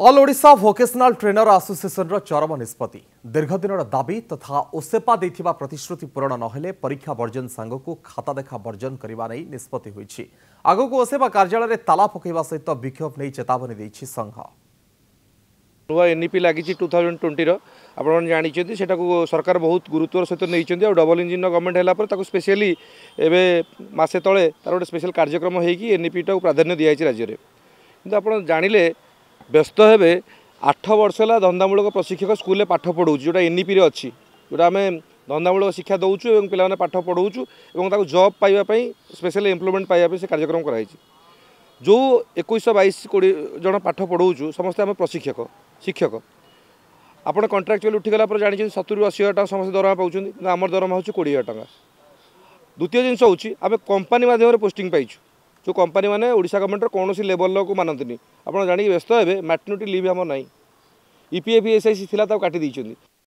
All Odisha vocational trainer association चरम निष्पत्ति दीर्घदिन दाबी तथा ओसेपा देथिबा प्रतिश्रुति पूरण नहेले परीक्षा वर्जन सांगक खाता देखा वर्जन करने नहीं निष्पत्ति होईछि। आगक ओसेपा कार्यालय में ताला पकड़ा सहित विक्षोभ नहीं चेतावनी देछि संघ। नुआ एनईपी लगी 2020 आपन जानी से सरकार बहुत गुरुत्वर सहित नहीं डबल इंजिन गवर्नमेंट है स्पेशली एवं मसे तले तार गोटे स्पेशल कार्यक्रम होगी एनईपी टाक प्राधान्य दिखाई राज्य में कि आप जानिले व्यस्त हे 8 वर्ष है धंदामूलक प्रशिक्षक स्कूल में पाठ पढ़ाऊँ जोटा एनईपी अच्छी जोटा आम धंदामूलक शिक्षा दौचु और पे पाठ पढ़ाऊँ और जॉब पाइबापी स्पेशल एम्प्लॉयमेंट पाइबापी से कार्यक्रम कराई जो 21-22 जन पाठ पढ़ाऊँ समस्ते आम प्रशिक्षक शिक्षक आपड़ कंट्राक्चुअल उठीगला जानी 70-80 हज़ार टाँग समस्त दरमा पाँच आम दरमा हो 20,000 टका। द्वितीय जिनस हूँ आम कंपानी माध्यम पोस्टिंग पाइचु जो कंपानी मैंने ओडिशा गवर्नमेंट कौन लेवल को मानती आप जानिक व्यस्त हे मैटर्निटी लिव आम ना ईपीएफ एसआईसी था काटी